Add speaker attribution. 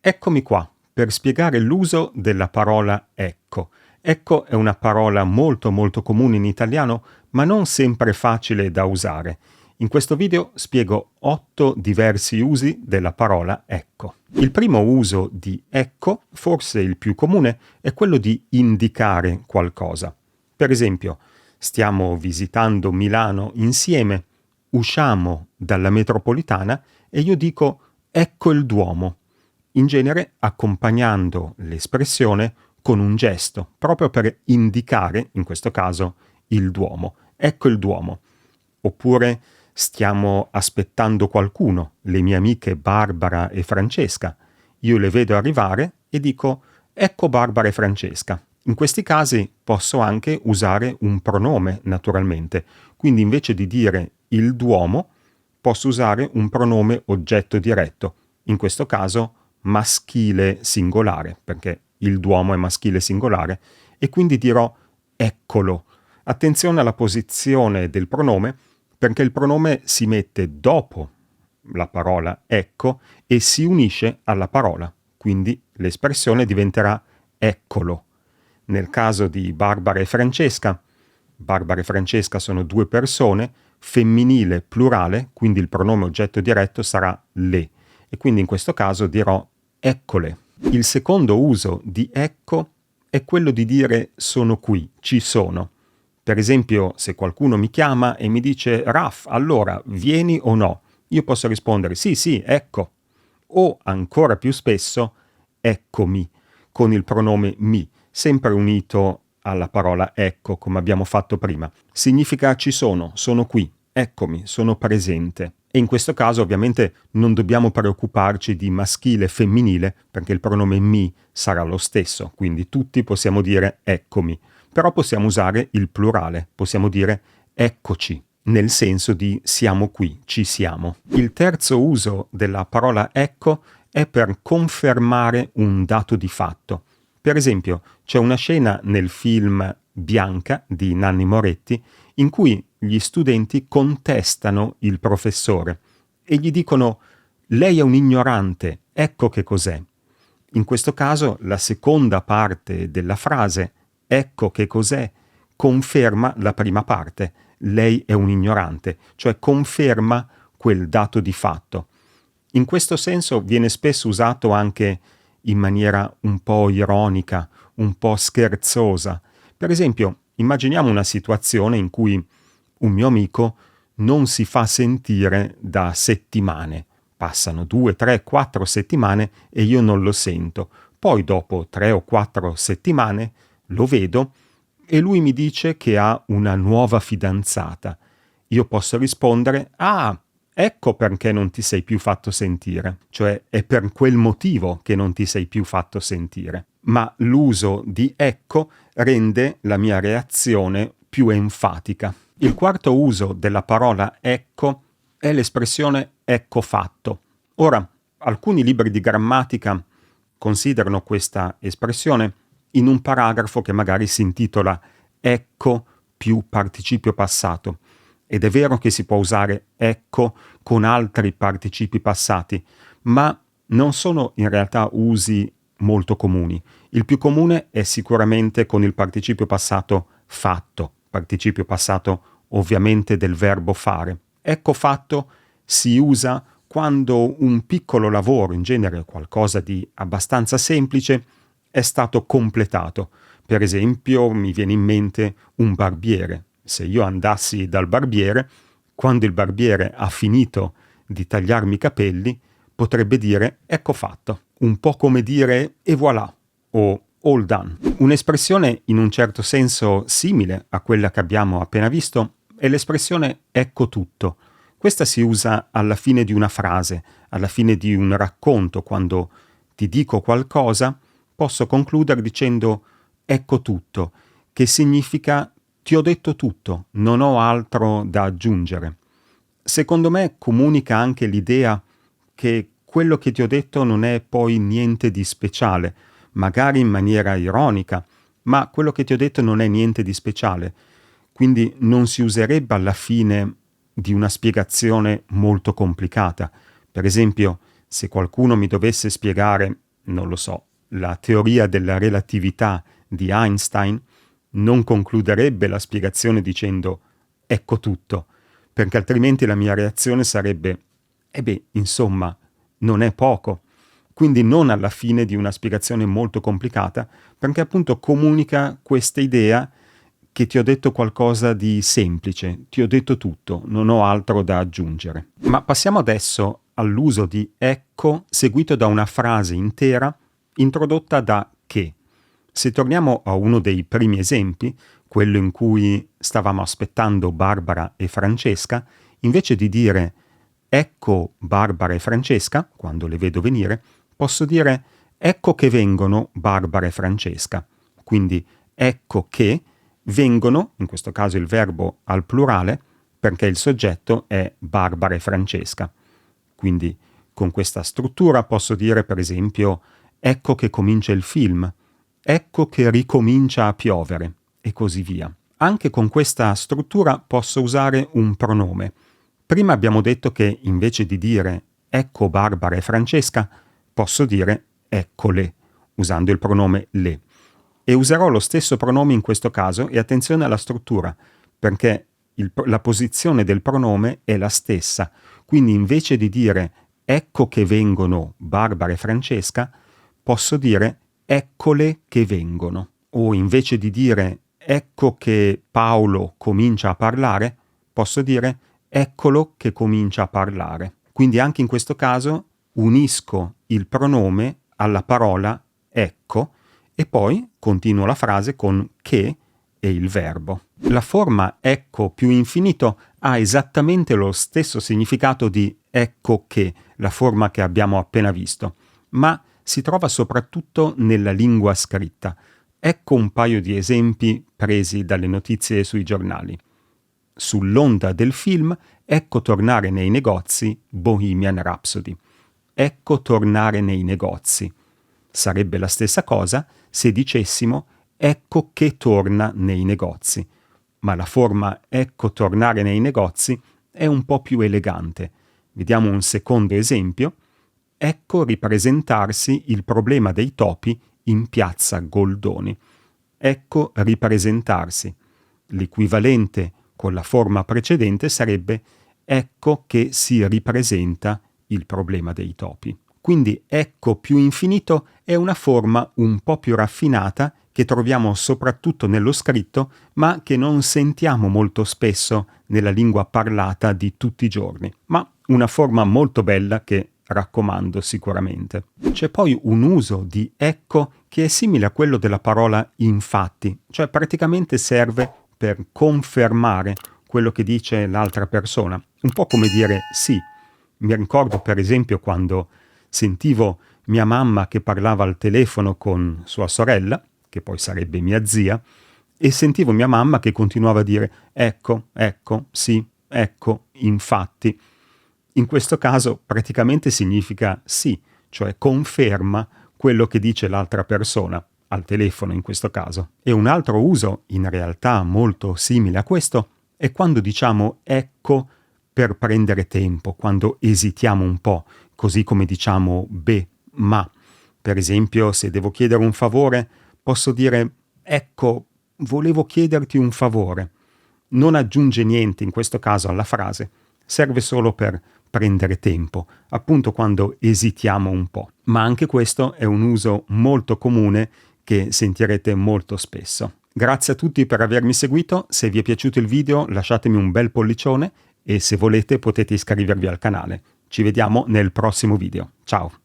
Speaker 1: Eccomi qua per spiegare l'uso della parola ecco. Ecco è una parola molto comune in italiano, ma non sempre facile da usare. In questo video spiego 8 diversi usi della parola ecco. Il primo uso di ecco, forse il più comune, è quello di indicare qualcosa. Per esempio, stiamo visitando Milano insieme, usciamo dalla metropolitana e io dico ecco il Duomo, in genere accompagnando l'espressione con un gesto, proprio per indicare, in questo caso, il Duomo. Ecco il Duomo. Oppure stiamo aspettando qualcuno, le mie amiche Barbara e Francesca. Io le vedo arrivare e dico ecco Barbara e Francesca. In questi casi posso anche usare un pronome, naturalmente. Quindi invece di dire il Duomo, posso usare un pronome oggetto diretto. In questo caso maschile singolare, perché il Duomo è maschile singolare, e quindi dirò eccolo. Attenzione alla posizione del pronome, perché il pronome si mette dopo la parola ecco e si unisce alla parola, quindi l'espressione diventerà eccolo. Nel caso di Barbara e Francesca sono due persone, femminile plurale, quindi il pronome oggetto diretto sarà le, e quindi in questo caso dirò eccole. Il secondo uso di ecco è quello di dire sono qui, ci sono. Per esempio, se qualcuno mi chiama e mi dice Raf, allora vieni o no? Io posso rispondere sì, ecco. O ancora più spesso, eccomi, con il pronome mi, sempre unito alla parola ecco, come abbiamo fatto prima. Significa ci sono qui, eccomi, sono presente. E in questo caso ovviamente non dobbiamo preoccuparci di maschile e femminile, perché il pronome mi sarà lo stesso, quindi tutti possiamo dire eccomi. Però possiamo usare il plurale, possiamo dire eccoci, nel senso di siamo qui, ci siamo. Il terzo uso della parola ecco è per confermare un dato di fatto. Per esempio, c'è una scena nel film Bianca di Nanni Moretti in cui gli studenti contestano il professore e gli dicono «Lei è un ignorante, ecco che cos'è». In questo caso la seconda parte della frase «ecco che cos'è» conferma la prima parte, lei è un ignorante, cioè conferma quel dato di fatto. In questo senso viene spesso usato anche in maniera un po' ironica, un po' scherzosa. Per esempio, immaginiamo una situazione in cui un mio amico non si fa sentire da settimane. Passano 2, 3, 4 settimane e io non lo sento. Poi dopo 3 o 4 settimane lo vedo e lui mi dice che ha una nuova fidanzata. Io posso rispondere, ah, ecco perché non ti sei più fatto sentire. Cioè è per quel motivo che non ti sei più fatto sentire. Ma l'uso di ecco rende la mia reazione più enfatica. Il quarto uso della parola ecco è l'espressione ecco fatto. Ora, alcuni libri di grammatica considerano questa espressione in un paragrafo che magari si intitola ecco più participio passato. Ed è vero che si può usare ecco con altri participi passati, ma non sono in realtà usi molto comuni. Il più comune è sicuramente con il participio passato fatto, participio passato ovviamente del verbo fare. Ecco fatto si usa quando un piccolo lavoro, in genere qualcosa di abbastanza semplice, è stato completato. Per esempio, mi viene in mente un barbiere. Se io andassi dal barbiere, quando il barbiere ha finito di tagliarmi i capelli, potrebbe dire ecco fatto. Un po' come dire e voilà o all done. Un'espressione in un certo senso simile a quella che abbiamo appena visto è l'espressione ecco tutto. Questa si usa alla fine di una frase, alla fine di un racconto, quando ti dico qualcosa, posso concludere dicendo ecco tutto, che significa ti ho detto tutto, non ho altro da aggiungere. Secondo me comunica anche l'idea che quello che ti ho detto non è poi niente di speciale, magari in maniera ironica, ma quello che ti ho detto non è niente di speciale, quindi non si userebbe alla fine di una spiegazione molto complicata. Per esempio, se qualcuno mi dovesse spiegare non lo so, la teoria della relatività di Einstein, non concluderebbe la spiegazione dicendo ecco tutto, perché altrimenti la mia reazione sarebbe insomma, non è poco. Quindi non alla fine di una spiegazione molto complicata, perché appunto comunica questa idea che ti ho detto qualcosa di semplice, ti ho detto tutto, non ho altro da aggiungere. Ma passiamo adesso all'uso di ecco seguito da una frase intera introdotta da che. Se torniamo a uno dei primi esempi, quello in cui stavamo aspettando Barbara e Francesca, invece di dire ecco Barbara e Francesca, quando le vedo venire, posso dire ecco che vengono Barbara e Francesca. Quindi ecco che vengono, in questo caso il verbo al plurale, perché il soggetto è Barbara e Francesca. Quindi con questa struttura posso dire per esempio ecco che comincia il film, ecco che ricomincia a piovere e così via. Anche con questa struttura posso usare un pronome. Prima abbiamo detto che invece di dire ecco Barbara e Francesca, posso dire eccole, usando il pronome le. E userò lo stesso pronome in questo caso e attenzione alla struttura, perché la posizione del pronome è la stessa. Quindi invece di dire ecco che vengono Barbara e Francesca, posso dire eccole che vengono. O invece di dire ecco che Paolo comincia a parlare, posso dire eccolo che comincia a parlare. Quindi anche in questo caso unisco il pronome alla parola ecco e poi continuo la frase con che e il verbo. La forma ecco più infinito ha esattamente lo stesso significato di ecco che, la forma che abbiamo appena visto, ma si trova soprattutto nella lingua scritta. Ecco un paio di esempi presi dalle notizie sui giornali. Sull'onda del film, ecco tornare nei negozi Bohemian Rhapsody. Ecco tornare nei negozi. Sarebbe la stessa cosa se dicessimo ecco che torna nei negozi. Ma la forma ecco tornare nei negozi è un po' più elegante. Vediamo un secondo esempio. Ecco ripresentarsi il problema dei topi in piazza Goldoni. Ecco ripresentarsi. L'equivalente con la forma precedente sarebbe ecco che si ripresenta il problema dei topi. Quindi ecco più infinito è una forma un po' più raffinata che troviamo soprattutto nello scritto, ma che non sentiamo molto spesso nella lingua parlata di tutti i giorni, ma una forma molto bella che raccomando sicuramente. C'è poi un uso di ecco che è simile a quello della parola infatti, cioè praticamente serve per confermare quello che dice l'altra persona, un po' come dire sì. Mi ricordo per esempio quando sentivo mia mamma che parlava al telefono con sua sorella, che poi sarebbe mia zia, e sentivo mia mamma che continuava a dire ecco, sì, ecco, infatti. In questo caso praticamente significa sì, cioè conferma quello che dice l'altra persona, al telefono in questo caso. E un altro uso, in realtà molto simile a questo, è quando diciamo ecco per prendere tempo, quando esitiamo un po', così come diciamo ma. Per esempio, se devo chiedere un favore, posso dire ecco, volevo chiederti un favore. Non aggiunge niente in questo caso alla frase, serve solo per prendere tempo, appunto quando esitiamo un po'. Ma anche questo è un uso molto comune che sentirete molto spesso. Grazie a tutti per avermi seguito, se vi è piaciuto il video lasciatemi un bel pollicione e se volete potete iscrivervi al canale. Ci vediamo nel prossimo video. Ciao!